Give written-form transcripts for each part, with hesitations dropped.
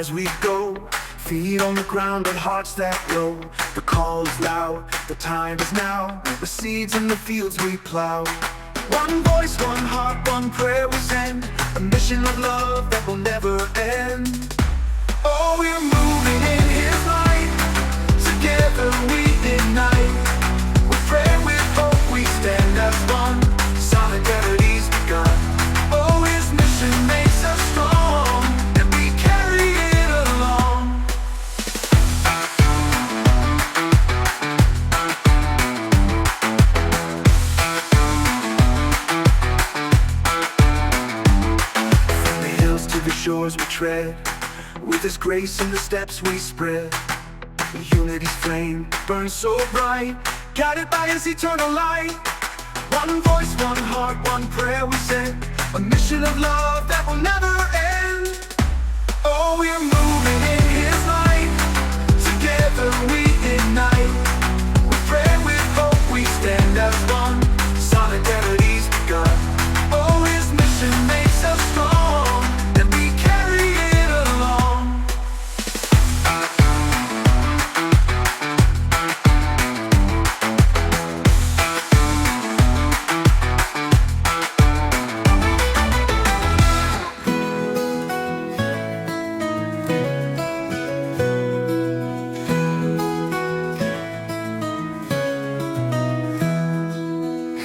rise we go, feet on the ground but hearts that glow. The call is loud, the time is now, the seeds in the fields we plow. One voice, one heart, one prayer we send, a mission of love that will never end. Oh, we're moving in His light, together we ignite. With prayer, with hope, we stand as one, solidarity's begun. Oh, His mission makes us strong, and we carry it along. From the hills to the shores we tread, with His grace in the steps we spread. Unity's flame burns so bright, guided by His eternal light. One voice, one heart, one prayer we send, a mission of love that will never end. Oh, we're moving in His light, together we ignite. With prayer, with hope, we stand as one, solidarity's begun. Oh, His mission makes us strong, and we carry it along.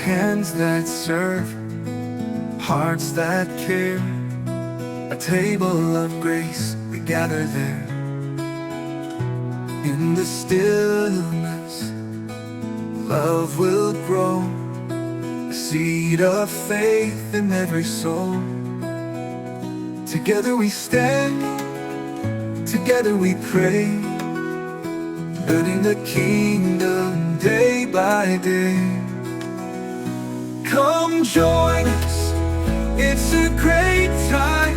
Hands that serve, hearts that care, a table of grace, we gather there. In the stillness, love will grow, a seed of faith in every soul. Together we stand, together we pray, building the kingdom day by day. Come join us, it's a great time.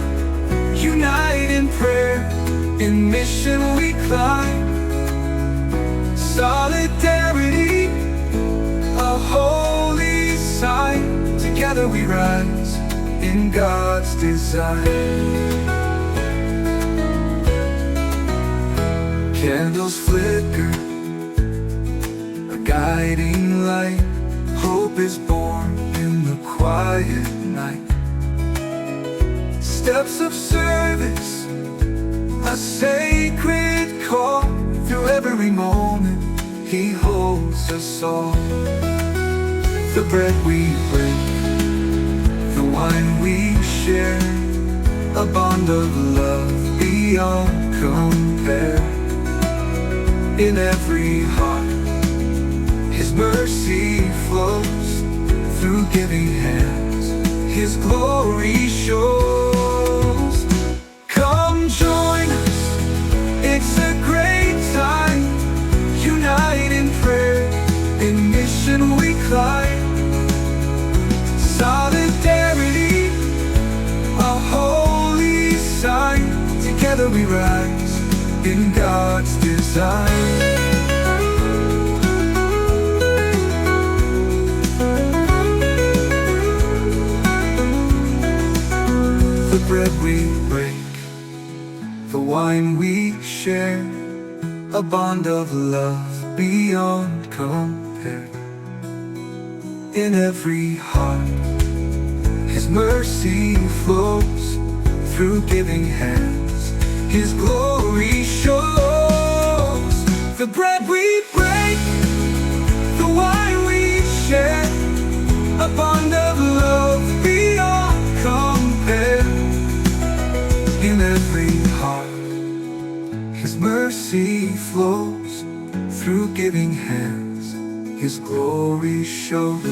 Unite in prayer, in mission we climb. Solidarity, a holy sign. Together we rise, in God's design. Candles flicker, a guiding light. Hope is born in the quiet night. Steps of service, a sacred call. Through every moment, He holds us all. The bread we break, the wine we share, a bond of love beyond compare. In every heart, His mercy flows, through giving hands His glory shows. Come join us, it's a great time. Unite in prayer, in mission we climb. Solidarity, a holy sign. Together we rise, in God's design. The bread we break, the wine we share, a bond of love beyond compare. In every heart, His mercy flows, through giving hands His glory shows. The bread we break, the wine we share, a bond of love beyond compare. In every heart, His mercy flows, through giving hands His glory shows.